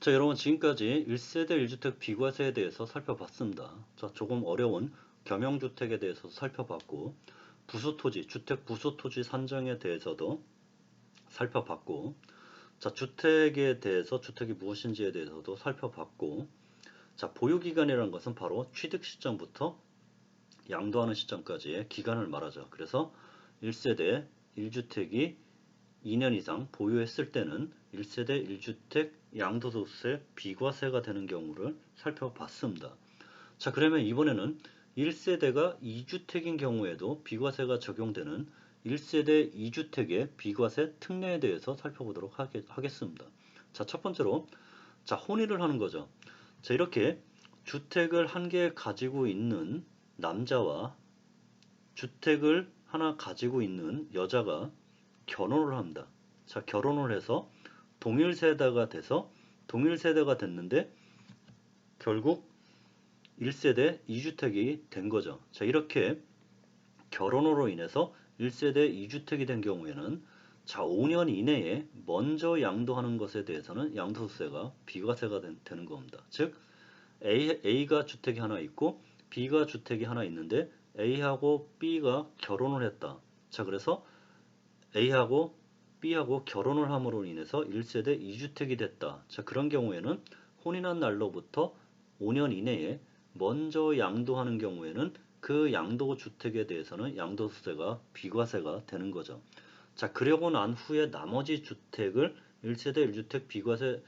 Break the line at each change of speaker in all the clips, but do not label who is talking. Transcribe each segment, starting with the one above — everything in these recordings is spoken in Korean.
자, 여러분 지금까지 1세대 1주택 비과세에 대해서 살펴봤습니다. 자, 조금 어려운 겸용주택에 대해서 살펴봤고, 부수토지, 주택 부수토지 산정에 대해서도 살펴봤고, 자, 주택에 대해서 주택이 무엇인지에 대해서도 살펴봤고, 자, 보유기간이라는 것은 바로 취득 시점부터 양도하는 시점까지의 기간을 말하죠. 그래서 1세대 1주택이 2년 이상 보유했을 때는 1세대 1주택 양도소득세 비과세가 되는 경우를 살펴봤습니다. 자, 그러면 이번에는 1세대가 2주택인 경우에도 비과세가 적용되는 1세대 2주택의 비과세 특례에 대해서 살펴보도록 하겠습니다. 자, 첫 번째로 자, 혼인을 하는 거죠. 자, 이렇게 주택을 한 개 가지고 있는 남자와 주택을 하나 가지고 있는 여자가 결혼을 합니다. 자, 결혼을 해서 동일세대가 돼서 동일세대가 됐는데 결국 1세대 2주택이 된 거죠. 자, 이렇게 결혼으로 인해서 1세대 2주택이 된 경우에는 자, 5년 이내에 먼저 양도하는 것에 대해서는 양도세가 비과세가 되는 겁니다. 즉 A가 주택이 하나 있고 B가 주택이 하나 있는데 A하고 B가 결혼을 했다. 자, 그래서 A하고 B하고 결혼을 함으로 인해서 1세대 2주택이 됐다. 자, 그런 경우에는 혼인한 날로부터 5년 이내에 먼저 양도하는 경우에는 그 양도주택에 대해서는 양도세가 비과세가 되는 거죠. 자, 그러고 난 후에 나머지 주택을 1세대 1주택 비과세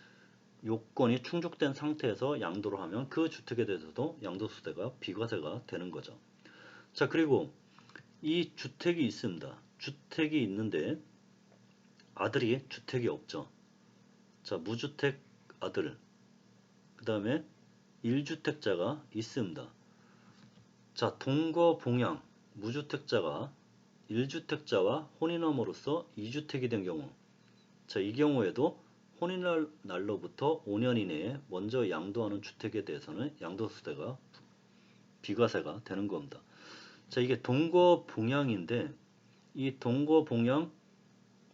요건이 충족된 상태에서 양도를 하면 그 주택에 대해서도 양도세가 비과세가 되는 거죠. 자, 그리고 이 주택이 있습니다. 주택이 있는데 아들이 주택이 없죠. 자, 무주택 아들, 그 다음에 1주택자가 있습니다. 자, 동거봉양, 무주택자가 1주택자와 혼인함으로써 2주택이 된 경우, 자, 이 경우에도 혼인날 날로부터 5년 이내에 먼저 양도하는 주택에 대해서는 양도세가 비과세가 되는 겁니다. 자, 이게 동거봉양인데 이 동거봉양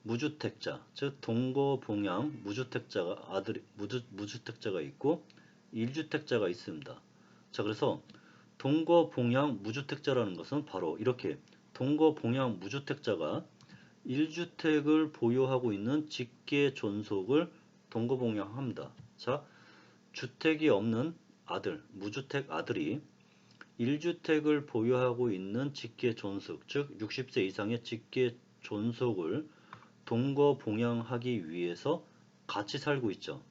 무주택자, 즉 동거봉양 무주택자가 무주택자가 있고 1주택자가 있습니다. 자, 그래서 동거봉양 무주택자라는 것은 바로 이렇게 동거봉양 무주택자가 1주택을 보유하고 있는 직계 존속을 동거봉양합니다. 자, 주택이 없는 아들, 무주택 아들이 1주택을 보유하고 있는 직계 존속, 즉 60세 이상의 직계 존속을 동거봉양하기 위해서 같이 살고 있죠.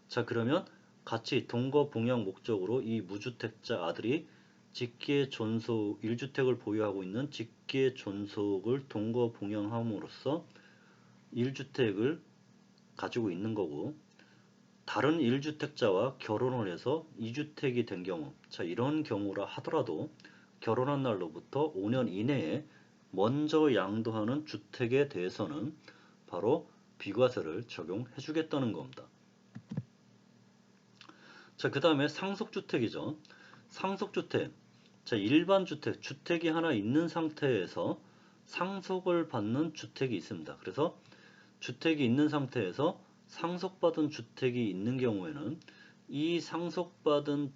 자, 그러면 같이 동거봉양 목적으로 이 무주택자 아들이 직계 존속 1주택을 보유하고 있는 직계 존속을 동거봉양함으로써 1주택을 가지고 있는 거고, 다른 1주택자와 결혼을 해서 2주택이 된 경우, 자, 이런 경우라 하더라도 결혼한 날로부터 5년 이내에 먼저 양도하는 주택에 대해서는 바로 비과세를 적용해 주겠다는 겁니다. 자, 그 다음에 상속주택이죠. 상속주택. 자, 일반 주택, 주택이 하나 있는 상태에서 상속을 받는 주택이 있습니다. 그래서 주택이 있는 상태에서 상속받은 주택이 있는 경우에는 이 상속받은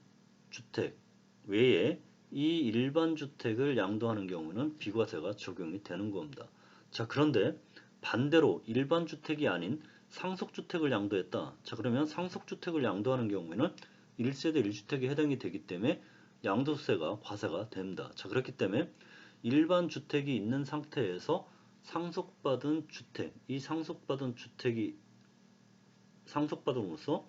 주택 외에 이 일반 주택을 양도하는 경우는 비과세가 적용이 되는 겁니다. 자, 그런데 반대로 일반 주택이 아닌 상속주택을 양도했다. 자, 그러면 상속주택을 양도하는 경우에는 1세대 1주택에 해당이 되기 때문에 양도세가 과세가 됩니다. 자, 그렇기 때문에 일반 주택이 있는 상태에서 상속받은 주택, 이 상속받은 주택이 상속받음으로써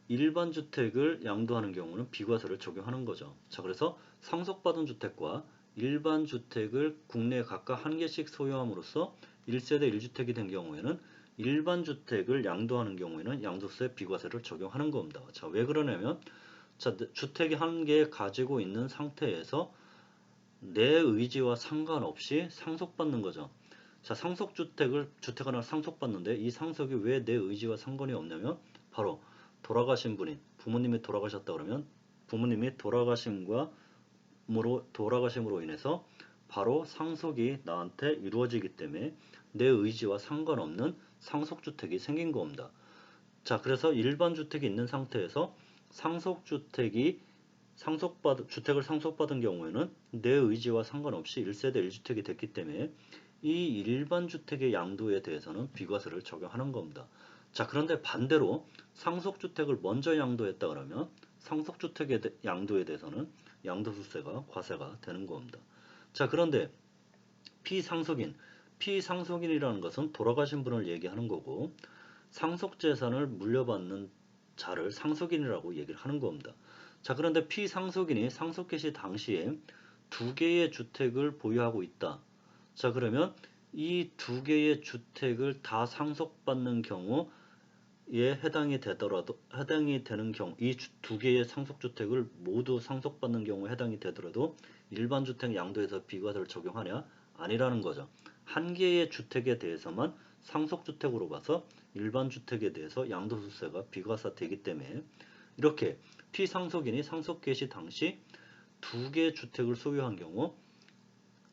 일반 주택을 양도하는 경우는 비과세를 적용하는 거죠. 자, 그래서 상속받은 주택과 일반 주택을 국내에 각각 한 개씩 소유함으로써 1세대 1주택이 된 경우에는 일반 주택을 양도하는 경우에는 양도세 비과세를 적용하는 겁니다. 자, 왜 그러냐면 자, 주택이 한 개 가지고 있는 상태에서 내 의지와 상관없이 상속받는 거죠. 자, 주택 하나 상속받는데 이 상속이 왜 내 의지와 상관이 없냐면 바로 돌아가신 분인 부모님이 돌아가셨다 그러면 부모님이 돌아가심으로 인해서 바로 상속이 나한테 이루어지기 때문에 내 의지와 상관없는 상속주택이 생긴 겁니다. 자, 그래서 일반 주택이 있는 상태에서 주택을 상속받은 경우에는 내 의지와 상관없이 1세대 1주택이 됐기 때문에 이 일반 주택의 양도에 대해서는 비과세를 적용하는 겁니다. 자, 그런데 반대로 상속주택을 먼저 양도했다 그러면 상속주택의 양도에 대해서는 양도소득세가 과세가 되는 겁니다. 자, 그런데 피상속인이라는 것은 돌아가신 분을 얘기하는 거고 상속재산을 물려받는 자를 상속인이라고 얘기를 하는 겁니다. 자, 그런데 피상속인이 상속 개시 당시에 두 개의 주택을 보유하고 있다. 자, 그러면 이 두 개의 주택을 다 상속받는 경우에 해당이 되는 경우, 이 두 개의 상속주택을 모두 상속받는 경우에 해당이 되더라도 일반 주택 양도에서 비과세를 적용하냐? 아니라는 거죠. 한 개의 주택에 대해서만 상속주택으로 봐서 일반 주택에 대해서 양도소득세가 비과세되기 때문에 이렇게 피상속인이 상속 개시 당시 두 개의 주택을 소유한 경우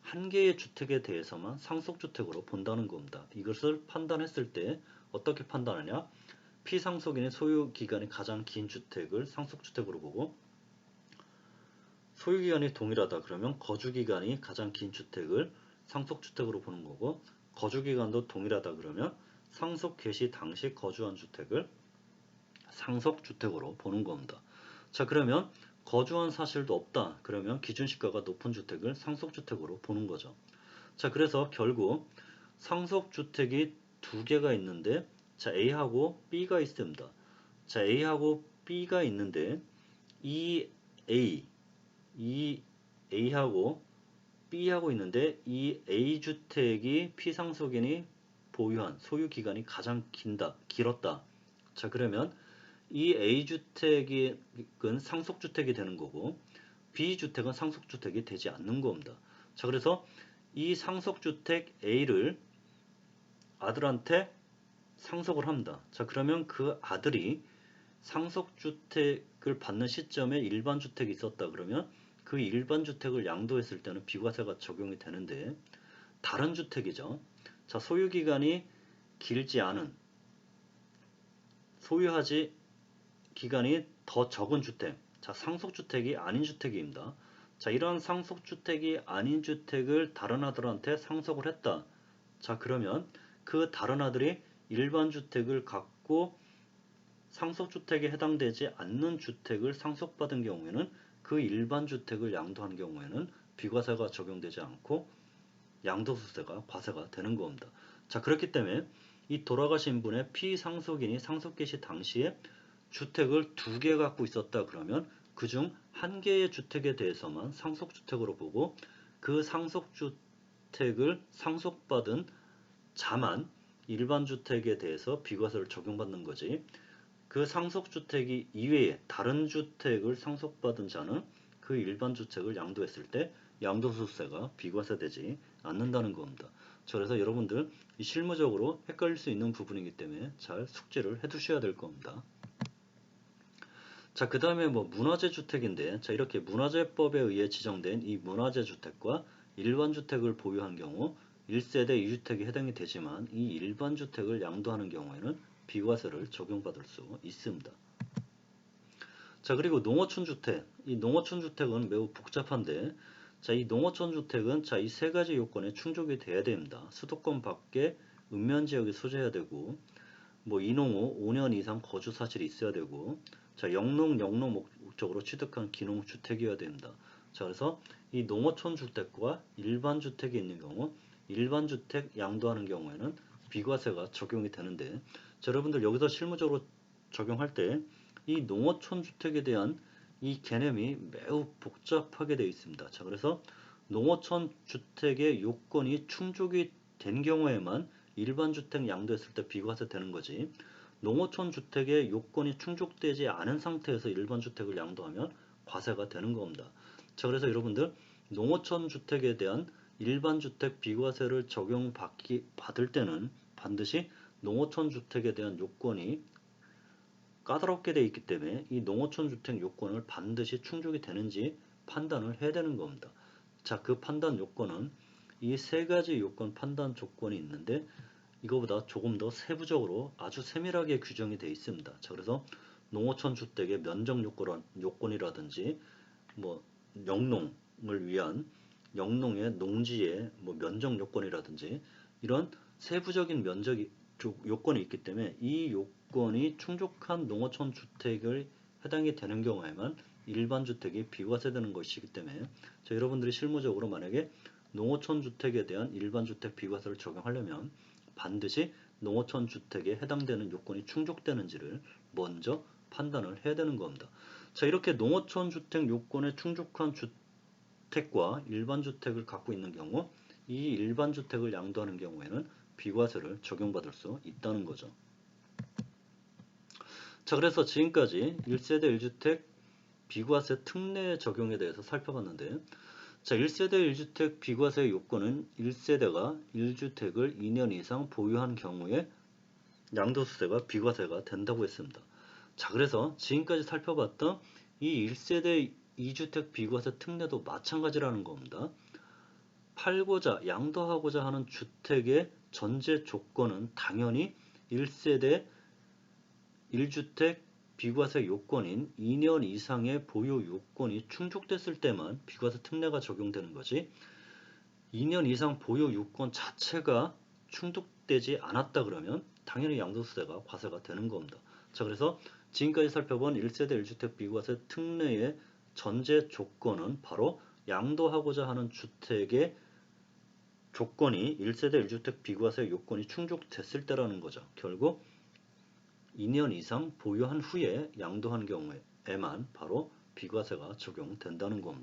한 개의 주택에 대해서만 상속주택으로 본다는 겁니다. 이것을 판단했을 때 어떻게 판단하냐? 피상속인의 소유 기간이 가장 긴 주택을 상속주택으로 보고 소유 기간이 동일하다 그러면 거주 기간이 가장 긴 주택을 상속주택으로 보는 거고 거주 기간도 동일하다 그러면 상속 개시 당시 거주한 주택을 상속주택으로 보는 겁니다. 자, 그러면 거주한 사실도 없다 그러면 기준시가가 높은 주택을 상속주택으로 보는 거죠. 자, 그래서 결국 상속주택이 두 개가 있는데 자, A하고 B가 있습니다. 자, A하고 B가 있는데 이 A하고 B하고 있는데 이 A주택이 피상속인이 보유한 소유 기간이 가장 길었다. 자, 그러면 이 A주택은 상속주택이 되는 거고 B주택은 상속주택이 되지 않는 겁니다. 자, 그래서 이 상속주택 A를 아들한테 상속을 합니다. 자, 그러면 그 아들이 상속주택을 받는 시점에 일반주택이 있었다 그러면 그 일반주택을 양도했을 때는 비과세가 적용이 되는데 다른 주택이죠. 자, 소유기간이 길지 않은 소유하지 기간이 더 적은 주택, 자, 상속주택이 아닌 주택입니다. 자, 이러한 상속주택이 아닌 주택을 다른 아들한테 상속을 했다. 자, 그러면 그 다른 아들이 일반 주택을 갖고 상속주택에 해당되지 않는 주택을 상속받은 경우에는 그 일반 주택을 양도한 경우에는 비과세가 적용되지 않고 양도소득세가 과세가 되는 겁니다. 자, 그렇기 때문에 이 돌아가신 분의 피상속인이 상속 개시 당시에 주택을 두 개 갖고 있었다 그러면 그중 한 개의 주택에 대해서만 상속주택으로 보고 그 상속주택을 상속받은 자만 일반 주택에 대해서 비과세를 적용받는 거지. 그 상속주택이 이외에 다른 주택을 상속받은 자는 그 일반 주택을 양도했을 때 양도소득세가 비과세되지 않는다는 겁니다. 그래서 여러분들 이 실무적으로 헷갈릴 수 있는 부분이기 때문에 잘 숙지를 해두셔야 될 겁니다. 자, 그 다음에 문화재 주택인데, 자, 이렇게 문화재법에 의해 지정된 이 문화재 주택과 일반 주택을 보유한 경우 1세대 2주택이 해당이 되지만 이 일반 주택을 양도하는 경우에는 비과세를 적용받을 수 있습니다. 자, 그리고 농어촌 주택. 이 농어촌 주택은 매우 복잡한데, 자, 이 농어촌 주택은 자, 이 세 가지 요건에 충족이 돼야 됩니다. 수도권 밖에 읍면 지역에 소재해야 되고, 인농후 5년 이상 거주 사실이 있어야 되고, 자, 영농 목적으로 취득한 기농 주택이어야 됩니다. 자, 그래서 이 농어촌 주택과 일반 주택이 있는 경우, 일반 주택 양도하는 경우에는 비과세가 적용이 되는데, 자, 여러분들 여기서 실무적으로 적용할 때 이 농어촌 주택에 대한 이 개념이 매우 복잡하게 되어 있습니다. 자, 그래서 농어촌 주택의 요건이 충족이 된 경우에만 일반 주택 양도했을 때 비과세 되는 거지. 농어촌 주택의 요건이 충족되지 않은 상태에서 일반 주택을 양도하면 과세가 되는 겁니다. 자, 그래서 여러분들 농어촌 주택에 대한 일반 주택 비과세를 받을 때는 반드시 농어촌 주택에 대한 요건이 까다롭게 되어 있기 때문에 이 농어촌 주택 요건을 반드시 충족이 되는지 판단을 해야 되는 겁니다. 자, 그 판단 요건은 이 세 가지 요건 판단 조건이 있는데 이거보다 조금 더 세부적으로 아주 세밀하게 규정이 되어 있습니다. 자, 그래서 농어촌 주택의 면적 요건이라든지 뭐 영농을 위한 영농의 농지의 뭐 면적 요건이라든지 이런 세부적인 요건이 있기 때문에 이 요건이 충족한 농어촌 주택을 해당이 되는 경우에만 일반 주택이 비과세되는 것이기 때문에 여러분들이 실무적으로 만약에 농어촌 주택에 대한 일반 주택 비과세를 적용하려면 반드시 농어촌 주택에 해당되는 요건이 충족되는지를 먼저 판단을 해야 되는 겁니다. 자, 이렇게 농어촌 주택 요건에 충족한 주택과 일반 주택을 갖고 있는 경우 이 일반 주택을 양도하는 경우에는 비과세를 적용받을 수 있다는 거죠. 자, 그래서 지금까지 1세대 1주택 비과세 특례 적용에 대해서 살펴봤는데, 자, 1세대 1주택 비과세 요건은 1세대가 1주택을 2년 이상 보유한 경우에 양도소득세가 비과세가 된다고 했습니다. 자, 그래서 지금까지 살펴봤던 이 1세대 2주택 비과세 특례도 마찬가지라는 겁니다. 팔고자, 양도하고자 하는 주택의 전제 조건은 당연히 1세대 1주택 비과세 요건인 2년 이상의 보유 요건이 충족됐을 때만 비과세 특례가 적용되는 거지, 2년 이상 보유 요건 자체가 충족되지 않았다 그러면 당연히 양도소득세가 과세가 되는 겁니다. 자, 그래서 지금까지 살펴본 1세대 1주택 비과세 특례의 전제 조건은 바로 양도하고자 하는 주택의 조건이 1세대 1주택 비과세 요건이 충족됐을 때라는 거죠. 결국 2년 이상 보유한 후에 양도한 경우에만 바로 비과세가 적용된다는 겁니다.